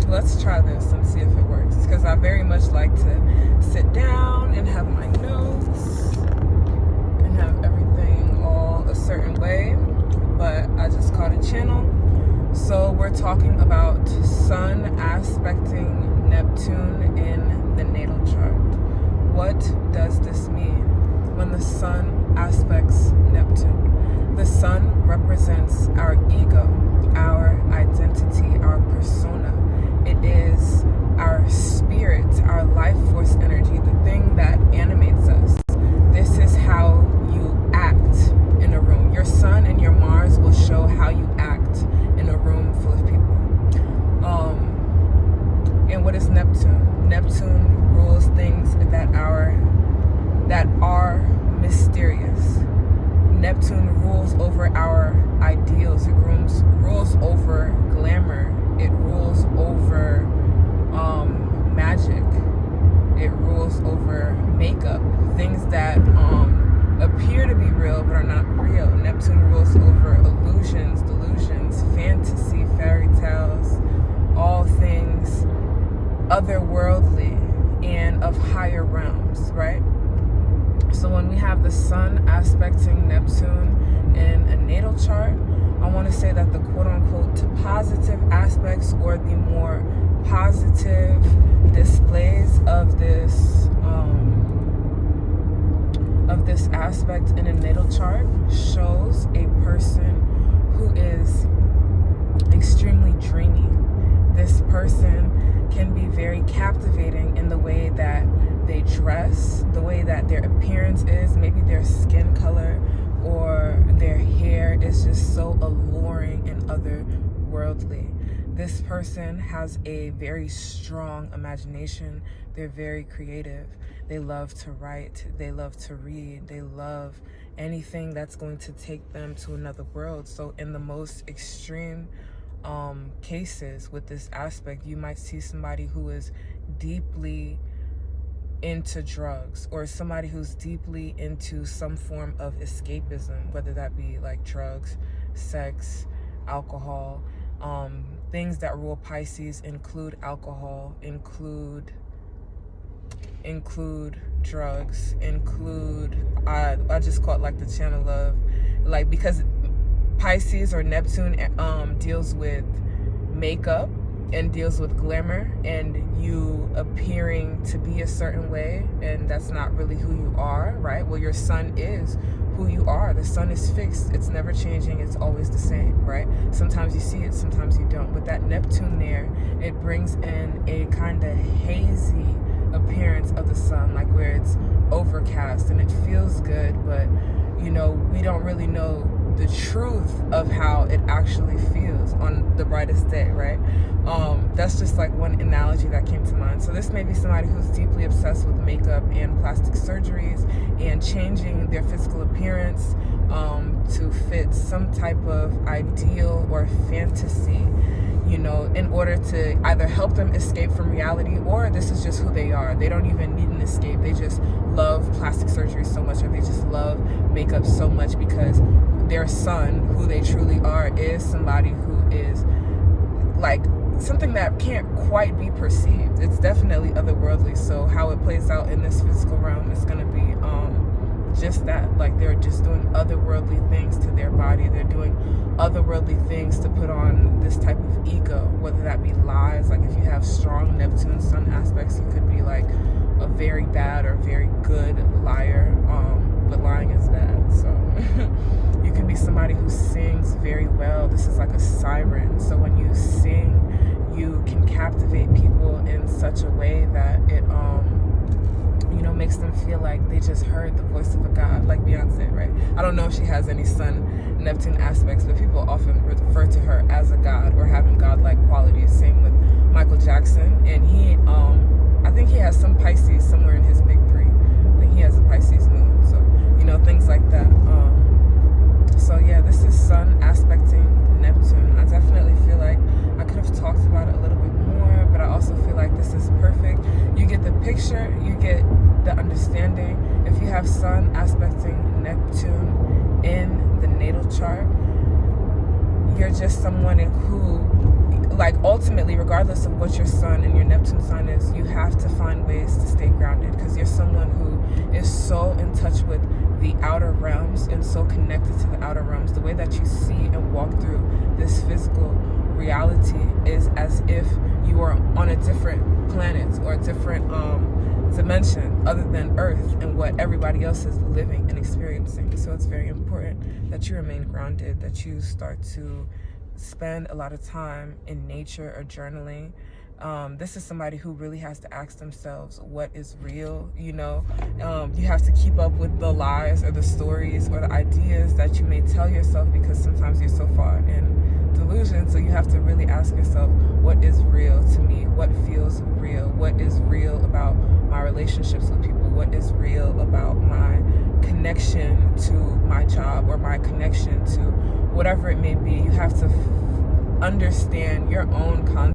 let's try this and see if it works, because I very much like to sit down and have my notes and have everything all a certain way, but I just caught a channel. So we're talking about Sun aspecting Neptune in the natal chart. What does this mean when the Sun aspects Neptune? The Sun represents our ego, our identity, our persona. It is our spirit, our life force energy, the thing that animates us. This is how you act in a room. Your Sun and your Mars will show how you act in a room full of people. And what is Neptune? Neptune rules things that are mysterious. Neptune rules over our ideals. It rules over glamour. It rules over magic. It rules over makeup. Things that appear to be real but are not real. Neptune rules over illusions, delusions, fantasy, fairy tales, all things otherworldly and of higher realms, right? So when we have the Sun aspecting Neptune in a natal chart, I want to say that the quote-unquote positive aspects, or the more positive displays of this aspect in a natal chart shows a person who is extremely dreamy. This person can be very captivating in the way that they dress, the way that their appearance is, maybe their skin color or their hair is just so alluring and otherworldly. This person has a very strong imagination. They're very creative. They love to write. They love to read. They love anything that's going to take them to another world. So in the most extreme cases with this aspect, you might see somebody who is deeply into drugs, or somebody who's deeply into some form of escapism, whether that be like drugs, sex, alcohol. Things that rule Pisces include alcohol, include drugs, include I just call it like the channel of, like, because Pisces or Neptune deals with makeup and deals with glamour and you appearing to be a certain way, and that's not really who you are, right? Well, your Sun is who you are. The Sun is fixed. It's never changing. It's always the same, right? Sometimes you see it, sometimes you don't. But that Neptune there, it brings in a kind of hazy appearance of the Sun, like where it's overcast and it feels good, but you know, we don't really know the truth of how it actually feels on the brightest day, right? That's just like one analogy that came to mind. So this may be somebody who's deeply obsessed with makeup and plastic surgeries and changing their physical appearance to fit some type of ideal or fantasy, you know, in order to either help them escape from reality, or this is just who they are. They don't even need an escape. They just love plastic surgery so much, or they just love makeup so much because their Sun, who they truly are, is somebody who is like something that can't quite be perceived. It's definitely otherworldly. So how it plays out in this physical realm is going to be just that. Like, they're just doing otherworldly things to their body. They're doing otherworldly things to put on this type of ego, whether that be lies. Like, if you have strong Neptune Sun aspects, you could be like a very bad or very good liar, but lying is bad. So you can be somebody who sings very well. This is like a siren. So when you sing, you can captivate people in such a way that it you know, makes them feel like they just heard the voice of a god, like Beyonce, right? I don't know if she has any Sun Neptune aspects, but people often refer to her as a god or having godlike qualities. Same with Michael Jackson, and he I think he has some Pisces somewhere in his big three. I think he has a Pisces moon, so you know, things like that. So yeah, this is Sun aspecting Neptune. I definitely feel like I could have talked about it a little bit more, but I also feel like this is perfect. You get the picture, you get the understanding. If you have Sun aspecting Neptune in the natal chart, you're just someone who, like, ultimately, regardless of what your sun and your Neptune sign is, you have to find ways to stay grounded, because you're someone who is so in touch with the outer realms and so connected to the outer realms. The way that you see and walk through this physical reality is as if you are on a different planet or a different dimension other than Earth and what everybody else is living and experiencing. So it's very important that you remain grounded, that you start to spend a lot of time in nature or journaling. This is somebody who really has to ask themselves what is real. You have to keep up with the lies or the stories or the ideas that you may tell yourself, because sometimes you're so far in delusion. So you have to really ask yourself, what is real to me? What feels real? What is real about my relationships with people? What is real about my connection to my job or my connection to whatever it may be? You have to understand your own concept